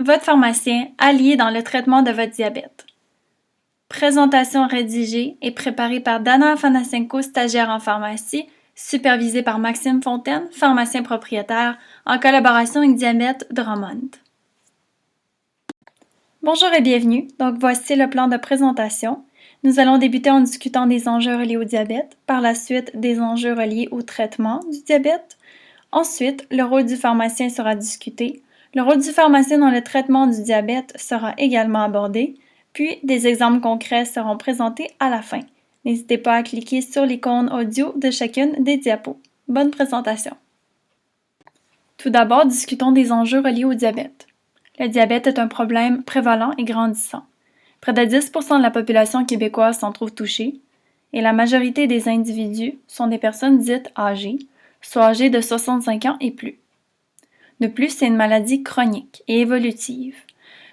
votre pharmacien allié dans le traitement de votre diabète. Présentation rédigée et préparée par Dana Afanasenko, stagiaire en pharmacie, supervisée par Maxime Fontaine, pharmacien propriétaire, en collaboration avec Diabète Drummond. Bonjour et bienvenue. Donc voici le plan de présentation. Nous allons débuter en discutant des enjeux reliés au diabète, par la suite des enjeux reliés au traitement du diabète. Ensuite, le rôle du pharmacien sera discuté. Le rôle du pharmacien dans le traitement du diabète sera également abordé, puis des exemples concrets seront présentés à la fin. N'hésitez pas à cliquer sur l'icône audio de chacune des diapos. Bonne présentation! Tout d'abord, discutons des enjeux reliés au diabète. Le diabète est un problème prévalent et grandissant. Près de 10% de la population québécoise s'en trouve touchée, et la majorité des individus sont des personnes dites âgées, soit âgées de 65 ans et plus. De plus, c'est une maladie chronique et évolutive.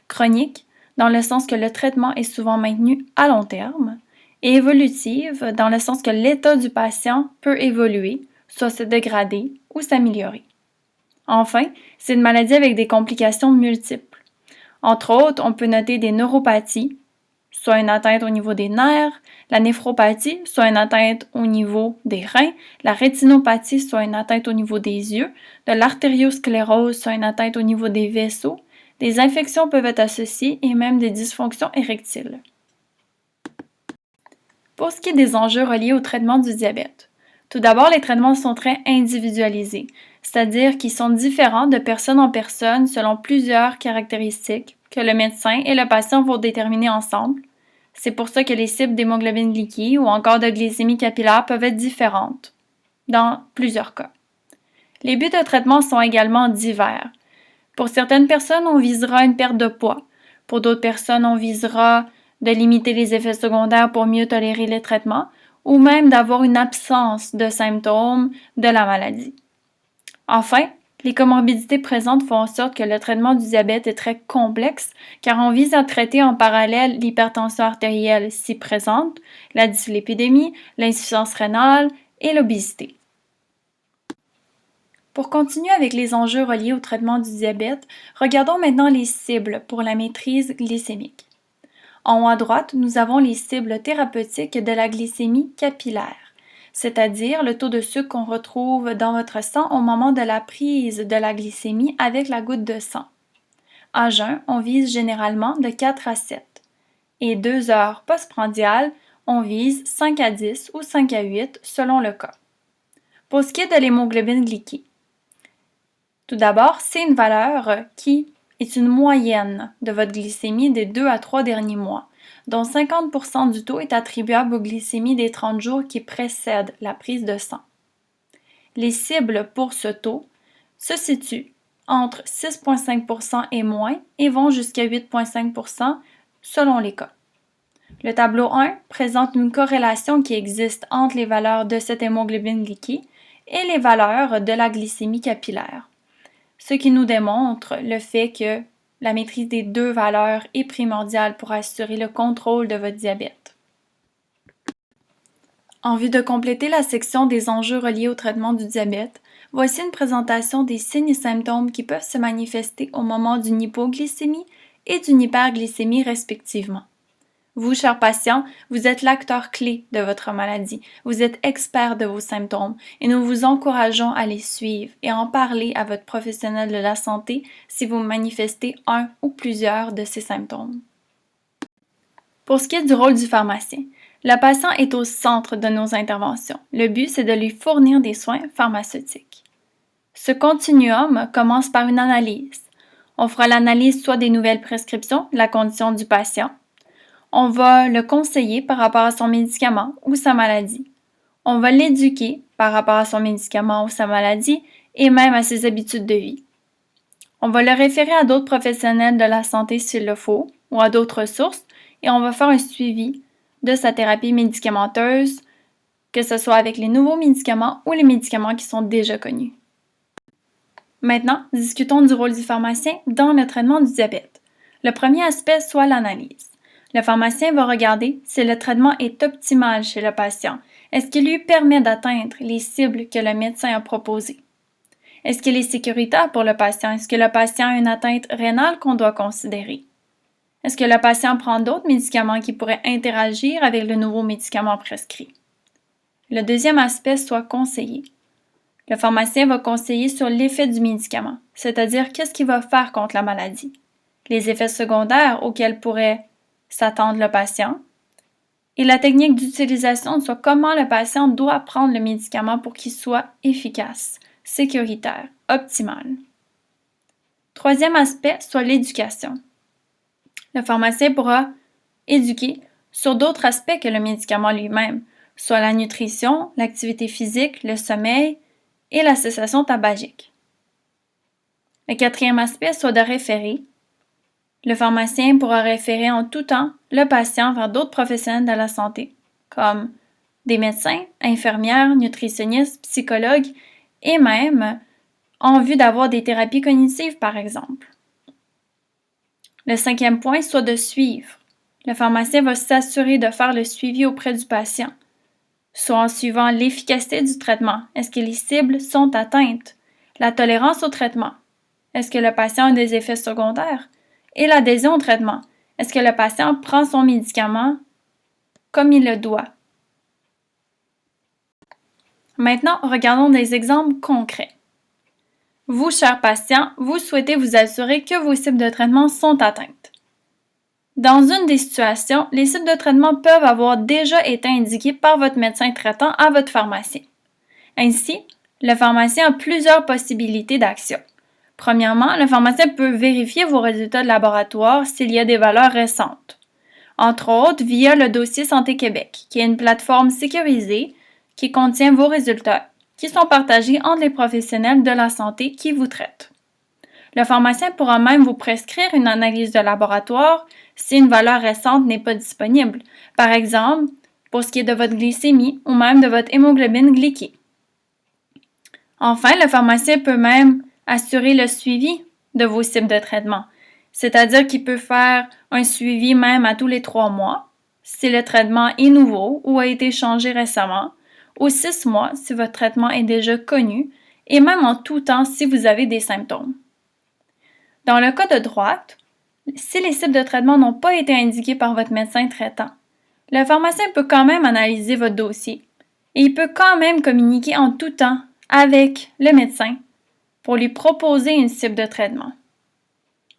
Chronique, dans le sens que le traitement est souvent maintenu à long terme, et évolutive, dans le sens que l'état du patient peut évoluer, soit se dégrader ou s'améliorer. Enfin, c'est une maladie avec des complications multiples. Entre autres, on peut noter des neuropathies, soit une atteinte au niveau des nerfs, la néphropathie, soit une atteinte au niveau des reins, la rétinopathie, soit une atteinte au niveau des yeux, de l'artériosclérose, soit une atteinte au niveau des vaisseaux, des infections peuvent être associées et même des dysfonctions érectiles. Pour ce qui est des enjeux reliés au traitement du diabète, tout d'abord, les traitements sont très individualisés, c'est-à-dire qu'ils sont différents de personne en personne selon plusieurs caractéristiques que le médecin et le patient vont déterminer ensemble. C'est pour ça que les cibles d'hémoglobine glyquée ou encore de glycémie capillaire peuvent être différentes dans plusieurs cas. Les buts de traitement sont également divers. Pour certaines personnes, on visera une perte de poids. Pour d'autres personnes, on visera de limiter les effets secondaires pour mieux tolérer les traitements ou même d'avoir une absence de symptômes de la maladie. Enfin, les comorbidités présentes font en sorte que le traitement du diabète est très complexe car on vise à traiter en parallèle l'hypertension artérielle si présente, la dyslipidémie, l'insuffisance rénale et l'obésité. Pour continuer avec les enjeux reliés au traitement du diabète, regardons maintenant les cibles pour la maîtrise glycémique. En haut à droite, nous avons les cibles thérapeutiques de la glycémie capillaire, c'est-à-dire le taux de sucre qu'on retrouve dans votre sang au moment de la prise de la glycémie avec la goutte de sang. À jeun, on vise généralement de 4 à 7. Et 2 heures postprandiales, on vise 5 à 10 ou 5 à 8 selon le cas. Pour ce qui est de l'hémoglobine glyquée, tout d'abord, c'est une valeur qui est une moyenne de votre glycémie des 2 à 3 derniers mois, dont 50% du taux est attribuable aux glycémies des 30 jours qui précèdent la prise de sang. Les cibles pour ce taux se situent entre 6,5% et moins et vont jusqu'à 8,5% selon les cas. Le tableau 1 présente une corrélation qui existe entre les valeurs de cette hémoglobine glyquée et les valeurs de la glycémie capillaire, ce qui nous démontre le fait que la maîtrise des deux valeurs est primordiale pour assurer le contrôle de votre diabète. En vue de compléter la section des enjeux reliés au traitement du diabète, voici une présentation des signes et symptômes qui peuvent se manifester au moment d'une hypoglycémie et d'une hyperglycémie respectivement. Vous, chers patients, vous êtes l'acteur clé de votre maladie. Vous êtes expert de vos symptômes et nous vous encourageons à les suivre et en parler à votre professionnel de la santé si vous manifestez un ou plusieurs de ces symptômes. Pour ce qui est du rôle du pharmacien, le patient est au centre de nos interventions. Le but, c'est de lui fournir des soins pharmaceutiques. Ce continuum commence par une analyse. On fera l'analyse soit des nouvelles prescriptions, la condition du patient. On va le conseiller par rapport à son médicament ou sa maladie. On va l'éduquer par rapport à son médicament ou sa maladie et même à ses habitudes de vie. On va le référer à d'autres professionnels de la santé s'il le faut ou à d'autres sources et on va faire un suivi de sa thérapie médicamenteuse, que ce soit avec les nouveaux médicaments ou les médicaments qui sont déjà connus. Maintenant, discutons du rôle du pharmacien dans le traitement du diabète. Le premier aspect soit l'analyse. Le pharmacien va regarder si le traitement est optimal chez le patient. Est-ce qu'il lui permet d'atteindre les cibles que le médecin a proposées? Est-ce qu'il est sécuritaire pour le patient? Est-ce que le patient a une atteinte rénale qu'on doit considérer? Est-ce que le patient prend d'autres médicaments qui pourraient interagir avec le nouveau médicament prescrit? Le deuxième aspect soit conseillé. Le pharmacien va conseiller sur l'effet du médicament, c'est-à-dire qu'est-ce qu'il va faire contre la maladie, les effets secondaires auxquels pourrait s'attendre le patient, et la technique d'utilisation, soit comment le patient doit prendre le médicament pour qu'il soit efficace, sécuritaire, optimal. Troisième aspect, soit l'éducation. Le pharmacien pourra éduquer sur d'autres aspects que le médicament lui-même, soit la nutrition, l'activité physique, le sommeil et la cessation tabagique. Le quatrième aspect, soit de référer. Le pharmacien pourra référer en tout temps le patient vers d'autres professionnels de la santé, comme des médecins, infirmières, nutritionnistes, psychologues et même en vue d'avoir des thérapies cognitives, par exemple. Le cinquième point, soit de suivre. Le pharmacien va s'assurer de faire le suivi auprès du patient, soit en suivant l'efficacité du traitement. Est-ce que les cibles sont atteintes? La tolérance au traitement. Est-ce que le patient a des effets secondaires? Et l'adhésion au traitement. Est-ce que le patient prend son médicament comme il le doit? Maintenant, regardons des exemples concrets. Vous, chers patients, vous souhaitez vous assurer que vos cibles de traitement sont atteintes. Dans une des situations, les cibles de traitement peuvent avoir déjà été indiquées par votre médecin traitant à votre pharmacien. Ainsi, le pharmacien a plusieurs possibilités d'action. Premièrement, le pharmacien peut vérifier vos résultats de laboratoire s'il y a des valeurs récentes. Entre autres, via le dossier Santé Québec, qui est une plateforme sécurisée qui contient vos résultats, qui sont partagés entre les professionnels de la santé qui vous traitent. Le pharmacien pourra même vous prescrire une analyse de laboratoire si une valeur récente n'est pas disponible, par exemple pour ce qui est de votre glycémie ou même de votre hémoglobine glyquée. Enfin, le pharmacien peut même assurer le suivi de vos cibles de traitement, c'est-à-dire qu'il peut faire un suivi même à tous les 3 mois si le traitement est nouveau ou a été changé récemment, ou 6 mois si votre traitement est déjà connu, et même en tout temps si vous avez des symptômes. Dans le cas de droite, si les cibles de traitement n'ont pas été indiquées par votre médecin traitant, le pharmacien peut quand même analyser votre dossier et il peut quand même communiquer en tout temps avec le médecin pour lui proposer une cible de traitement.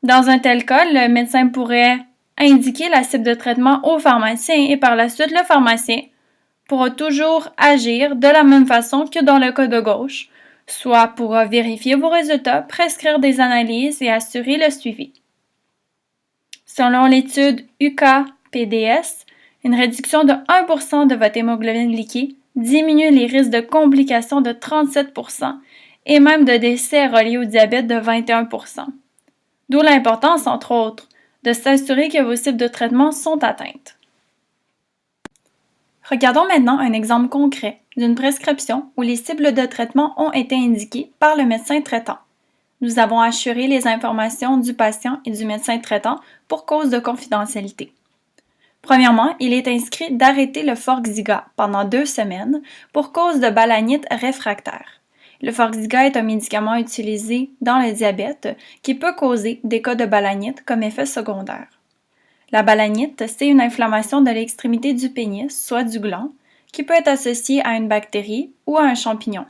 Dans un tel cas, le médecin pourrait indiquer la cible de traitement au pharmacien et par la suite, le pharmacien pourra toujours agir de la même façon que dans le cas de gauche, soit pourra vérifier vos résultats, prescrire des analyses et assurer le suivi. Selon l'étude UK-PDS, une réduction de 1% de votre hémoglobine glyquée diminue les risques de complications de 37% et même de décès reliés au diabète de 21%. D'où l'importance, entre autres, de s'assurer que vos cibles de traitement sont atteintes. Regardons maintenant un exemple concret d'une prescription où les cibles de traitement ont été indiquées par le médecin traitant. Nous avons assuré les informations du patient et du médecin traitant pour cause de confidentialité. Premièrement, il est inscrit d'arrêter le Forxiga pendant 2 semaines pour cause de balanite réfractaire. Le Forxiga est un médicament utilisé dans le diabète qui peut causer des cas de balanite comme effet secondaire. La balanite, c'est une inflammation de l'extrémité du pénis, soit du gland, qui peut être associée à une bactérie ou à un champignon.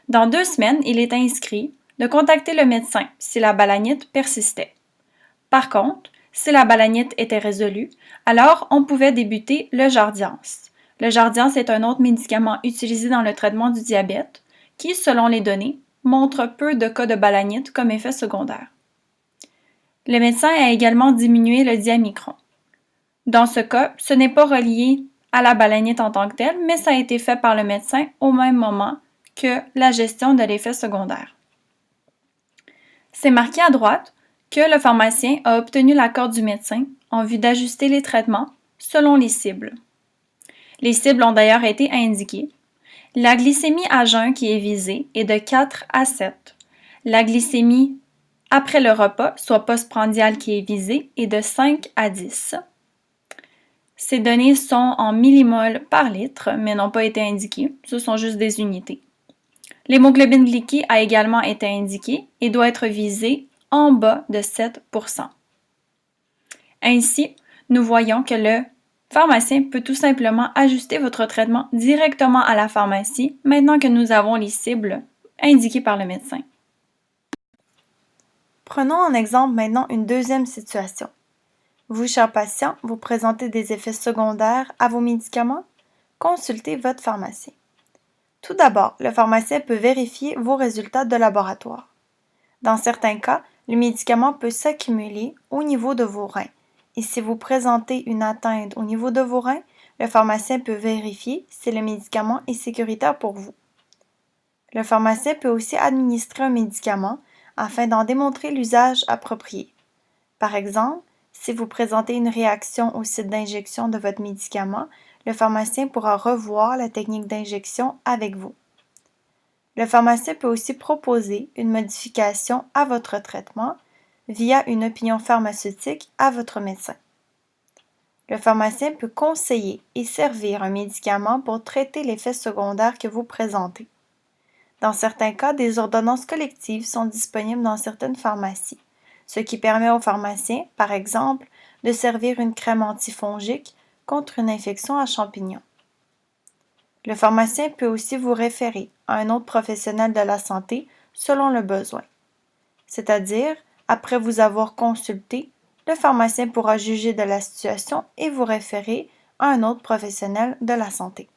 Dans 2 semaines, il est inscrit de contacter le médecin si la balanite persistait. Par contre, si la balanite était résolue, alors on pouvait débuter le Jardiance. Le Jardiance est un autre médicament utilisé dans le traitement du diabète qui, selon les données, montre peu de cas de balanite comme effet secondaire. Le médecin a également diminué le diamicron. Dans ce cas, ce n'est pas relié à la balanite en tant que telle, mais ça a été fait par le médecin au même moment que la gestion de l'effet secondaire. C'est marqué à droite que le pharmacien a obtenu l'accord du médecin en vue d'ajuster les traitements selon les cibles. Les cibles ont d'ailleurs été indiquées. La glycémie à jeun qui est visée est de 4 à 7. La glycémie après le repas, soit postprandial qui est visée, est de 5 à 10. Ces données sont en millimoles par litre, mais n'ont pas été indiquées. Ce sont juste des unités. L'hémoglobine glyquée a également été indiquée et doit être visée en bas de 7%. Ainsi, nous voyons que le pharmacien peut tout simplement ajuster votre traitement directement à la pharmacie maintenant que nous avons les cibles indiquées par le médecin. Prenons en exemple maintenant une deuxième situation. Vous, cher patient, vous présentez des effets secondaires à vos médicaments? Consultez votre pharmacien. Tout d'abord, le pharmacien peut vérifier vos résultats de laboratoire. Dans certains cas, le médicament peut s'accumuler au niveau de vos reins. Et si vous présentez une atteinte au niveau de vos reins, le pharmacien peut vérifier si le médicament est sécuritaire pour vous. Le pharmacien peut aussi administrer un médicament afin d'en démontrer l'usage approprié. Par exemple, si vous présentez une réaction au site d'injection de votre médicament, le pharmacien pourra revoir la technique d'injection avec vous. Le pharmacien peut aussi proposer une modification à votre traitement via une opinion pharmaceutique à votre médecin. Le pharmacien peut conseiller et servir un médicament pour traiter l'effet secondaire que vous présentez. Dans certains cas, des ordonnances collectives sont disponibles dans certaines pharmacies, ce qui permet au pharmacien, par exemple, de servir une crème antifongique contre une infection à champignons. Le pharmacien peut aussi vous référer à un autre professionnel de la santé selon le besoin. C'est-à-dire, après vous avoir consulté, le pharmacien pourra juger de la situation et vous référer à un autre professionnel de la santé.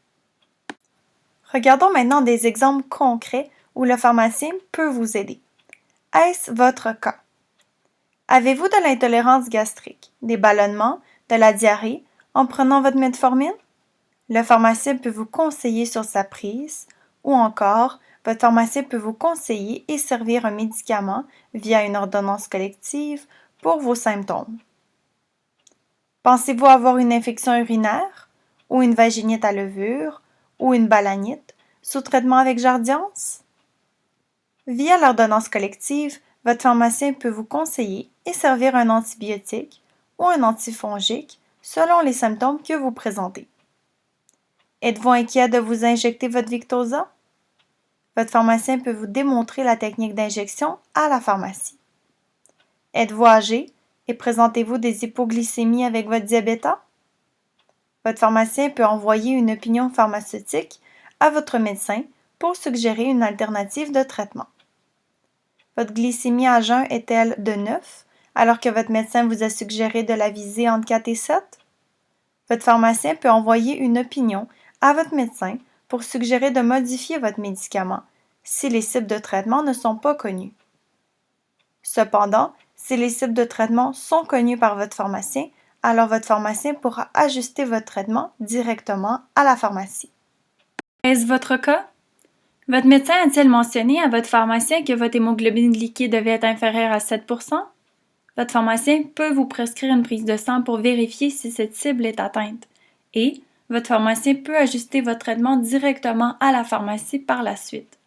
Regardons maintenant des exemples concrets où le pharmacien peut vous aider. Est-ce votre cas? Avez-vous de l'intolérance gastrique, des ballonnements, de la diarrhée en prenant votre metformine? Le pharmacien peut vous conseiller sur sa prise ou encore, votre pharmacien peut vous conseiller et servir un médicament via une ordonnance collective pour vos symptômes. Pensez-vous avoir une infection urinaire ou une vaginite à levure ou une balanite sous traitement avec Jardiance? Via l'ordonnance collective, votre pharmacien peut vous conseiller et servir un antibiotique ou un antifongique selon les symptômes que vous présentez. Êtes-vous inquiet de vous injecter votre Victoza? Votre pharmacien peut vous démontrer la technique d'injection à la pharmacie. Êtes-vous âgé et présentez-vous des hypoglycémies avec votre diabéta? Votre pharmacien peut envoyer une opinion pharmaceutique à votre médecin pour suggérer une alternative de traitement. Votre glycémie à jeun est-elle de 9 alors que votre médecin vous a suggéré de la viser entre 4 et 7? Votre pharmacien peut envoyer une opinion à votre médecin pour suggérer de modifier votre médicament si les cibles de traitement ne sont pas connues. Cependant, si les cibles de traitement sont connues par votre pharmacien, alors votre pharmacien pourra ajuster votre traitement directement à la pharmacie. Est-ce votre cas? Votre médecin a-t-il mentionné à votre pharmacien que votre hémoglobine glyquée devait être inférieure à 7%? Votre pharmacien peut vous prescrire une prise de sang pour vérifier si cette cible est atteinte. Et votre pharmacien peut ajuster votre traitement directement à la pharmacie par la suite.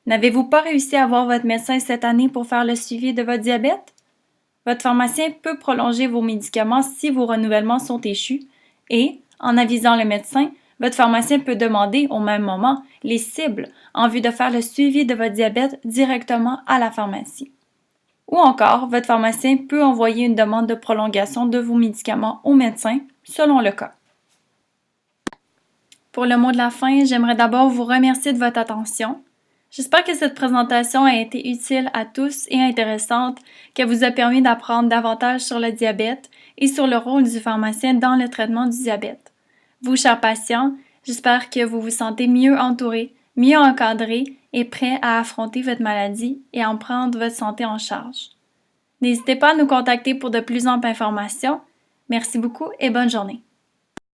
N'avez-vous pas réussi à voir votre médecin cette année pour faire le suivi de votre diabète? Votre pharmacien peut prolonger vos médicaments si vos renouvellements sont échus et, en avisant le médecin, votre pharmacien peut demander au même moment les cibles en vue de faire le suivi de votre diabète directement à la pharmacie. Ou encore, votre pharmacien peut envoyer une demande de prolongation de vos médicaments au médecin selon le cas. Pour le mot de la fin, j'aimerais d'abord vous remercier de votre attention. J'espère que cette présentation a été utile à tous et intéressante, qu'elle vous a permis d'apprendre davantage sur le diabète et sur le rôle du pharmacien dans le traitement du diabète. Vous, chers patients, j'espère que vous vous sentez mieux entourés, mieux encadrés et prêts à affronter votre maladie et à en prendre votre santé en charge. N'hésitez pas à nous contacter pour de plus amples informations. Merci beaucoup et bonne journée.